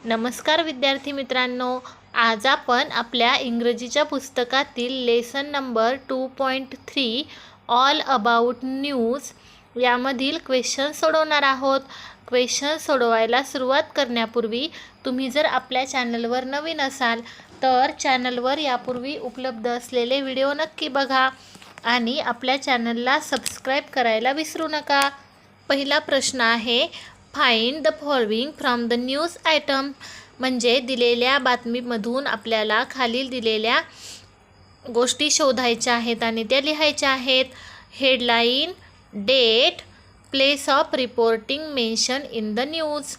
नमस्कार विद्यार्थी मित्रांनो, आज आपण आपल्या इंग्रजीच्या पुस्तकातील lesson number 2.3 all about news यामधील क्वेश्चन सोडवणार आहोत। क्वेश्चन सोडवायला सुरुवात करण्यापूर्वी तुम्ही जर आपल्या चॅनलवर नवीन असाल तर चॅनलवर यापूर्वी उपलब्ध असलेले व्हिडिओ नक्की बघा आणि आपल्या चॅनलला सबस्क्राईब करायला विसरू नका। पहिला प्रश्न आहे, find the following from the news item, म्हणजे दिलेल्या बातमीमधून आपल्याला खालील दिलेल्या गोष्टी शोधायच्या आहेत आणि त्या लिहायच्या आहेत। Headline, date, place of reporting mention in the news.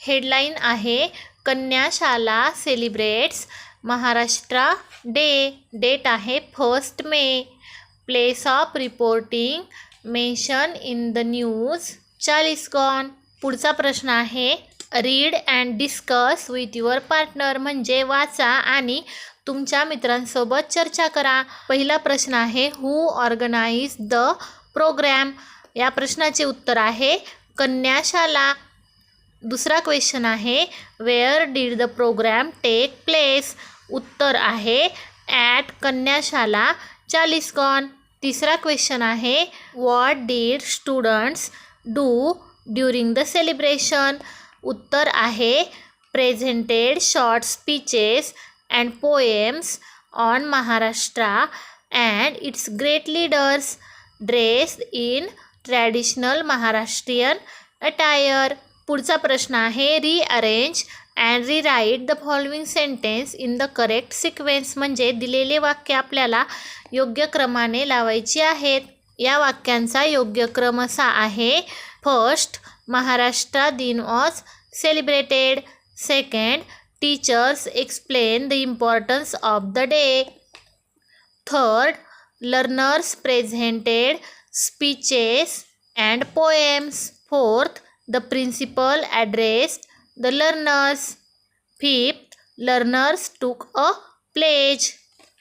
Headline आहे, Kanyashala celebrates Maharashtra Day, date आहे 1 May. Place of reporting mention in the news Chalisgaon. पुढचा प्रश्न आहे, read and discuss with your partner, म्हणजे वाचा आणि तुमच्या मित्रांसोबत चर्चा करा। पहिला प्रश्न आहे, हू ऑर्गनाइज द प्रोग्राम, या प्रश्नाचे उत्तर आहे कन्याशाला। दुसरा क्वेश्चन आहे, where did the program take place, उत्तर आहे ॲट कन्याशाला चालीसगांव। तिसरा क्वेश्चन आहे, what did students do during the celebration, उत्तर आहे presented short speeches and poems on Maharashtra and its great leaders dressed in traditional Maharashtrian attire. पुढचा प्रश्न आहे, rearrange and rewrite the following sentence in the correct sequence, म्हणजे दिलेले वाक्य आपल्याला योग्य क्रमाने लावायची आहेत। या वाक्यांचा योग्य क्रम असा आहे, first, Maharashtra Din was celebrated. Second, teachers explain the importance of the day. Third, learners presented speeches and poems. Fourth, the principal addressed the learners. Fifth, learners took a pledge.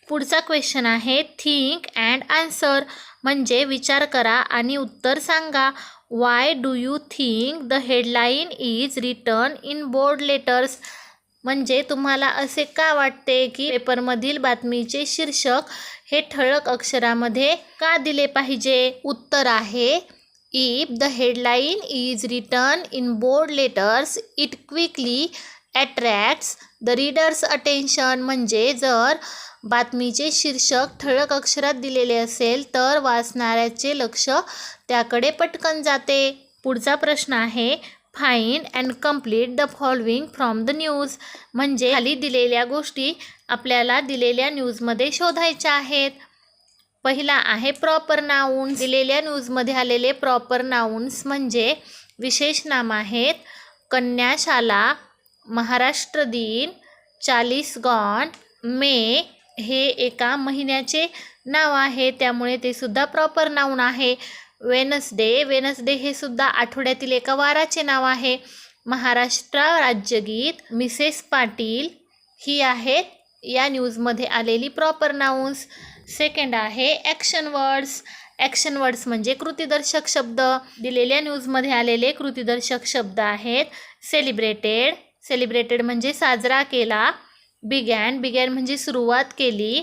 पुढचा क्वेश्चन आहे, थिंक अँड आन्सर, म्हणजे विचार करा आणि उत्तर सांगा। Why do you think the headline is written in bold letters, म्हणजे तुम्हाला असे का वाटते की पेपरमधील बातमीचे शीर्षक हे ठळक अक्षरामध्ये का दिले पाहिजे? उत्तर आहे, if the headline is written in bold letters it quickly attracts the reader's attention, म्हणजे जर बातमीचे शीर्षक ठळक अक्षरात दिलेले असेल तर वाचणाऱ्याचे लक्ष त्याकडे पटकन जाते। पुढचा प्रश्न आहे, find and complete the following from the news, म्हणजे खाली दिलेल्या गोष्टी आपल्याला दिलेल्या न्यूजमध्ये शोधायच्या आहेत। पहिला आहे प्रॉपर नाउन, दिलेल्या न्यूजमध्ये आलेले प्रॉपर नाउन्स म्हणजे विशेष नाम आहेत। कन्याशाला, महाराष्ट्र दिन, चालीसगांव, मे हे एका महिन्याचे नाव आहे त्यामुळे ते सुद्धा प्रॉपर नाउन आहे। वेनसडे, वेनसडे हे सुद्धा आठवड्यातील एका वाराचे नाव आहे। महाराष्ट्र राज्यगीत, मिसेस पाटील ही आहेत या न्यूजमध्ये आलेली प्रॉपर नाउन्स। सेकंड आहे ॲक्शन वर्ड्स, ॲक्शन वर्ड्स म्हणजे कृतीदर्शक शब्द, दिलेल्या न्यूजमध्ये आलेले कृतीदर्शक शब्द आहेत सेलिब्रेटेड, सेलिब्रेटेड म्हणजे साजरा केला। बिगॅन, बिगॅन म्हणजे सुरुवात केली।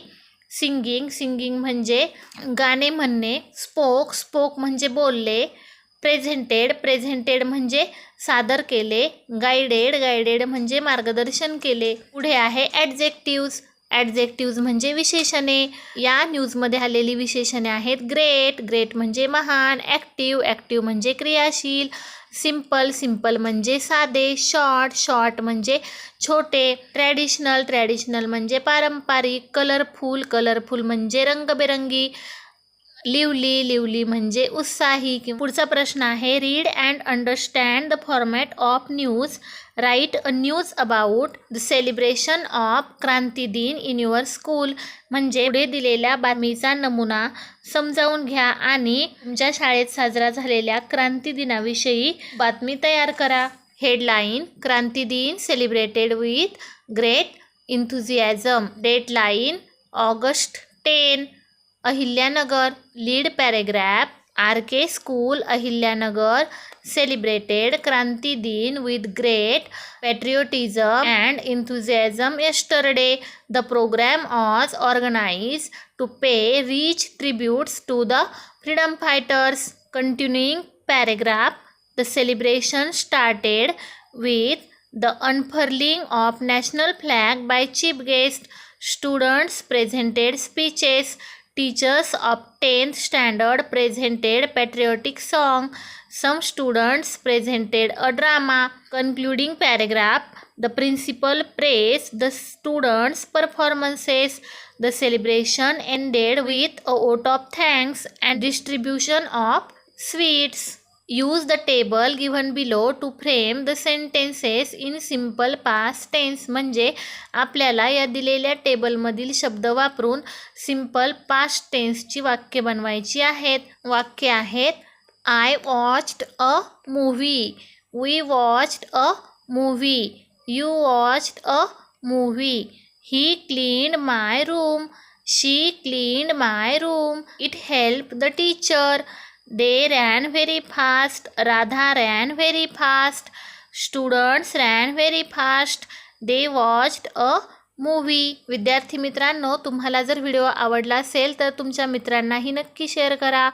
सिंगिंग, सिंगिंग म्हणजे गाणे म्हणणे। स्पोक, स्पोक म्हणजे बोलले। प्रेझेंटेड, प्रेझेंटेड म्हणजे सादर केले। गायडेड, गायडेड म्हणजे मार्गदर्शन केले। पुढे आहे ॲडजेक्टिव्ज, ॲडजेक्टिव्ज म्हणजे विशेषणे। या न्यूजमध्ये आलेली विशेषणे आहेत ग्रेट, ग्रेट म्हणजे महान। ॲक्टिव्ह, ॲक्टिव्ह म्हणजे क्रियाशील। सिंपल, सिंपल म्हणजे साधे। शॉर्ट, शॉर्ट म्हणजे छोटे। ट्रॅडिशनल, ट्रॅडिशनल म्हणजे पारंपरिक। कलरफुल, कलरफुल म्हणजे रंगबेरंगी। लिवली, लिवली म्हणजे उत्साही। पुढचा प्रश्न आहे, read and understand the format of news, write a news about the celebration of Kranti Din in your school, म्हणजे पुढे दिलेल्या बातमीचा नमुना समजावून घ्या आणि तुमच्या शाळेत साजरा झालेल्या क्रांती दिनाविषयी बातमी तयार करा। Headline, Kranti Din celebrated with great enthusiasm. Dateline, August 10। Ahilyanagar, lead paragraph, RK School, Ahilyanagar celebrated Kranti Din with great patriotism and enthusiasm yesterday. The program was organized to pay rich tributes to the freedom fighters. Continuing paragraph, the celebration started with the unfurling of national flag by chief guest. Students presented speeches. Teachers of 10th standard presented patriotic song. Some students presented a drama. Concluding paragraph, the principal praised the students' performances. The celebration ended with a vote of thanks and distribution of sweets. Use the table given below to frame the sentences in simple past tense. म्हणजे आपल्याला या दिलेल्या टेबलमधील शब्द वापरून simple past टेन्सची वाक्य बनवायची आहेत. वाक्य आहेत: I watched a movie. We watched a movie. You watched a movie. He cleaned my room. She cleaned my room. It helped the teacher. They ran very fast. Radha ran very fast. Students ran very fast. They watched a movie. विद्यार्थी मित्रांनो, तुम्हाला जर video आवडला असेल तर तुमच्या मित्रांनाही नक्की शेअर करा.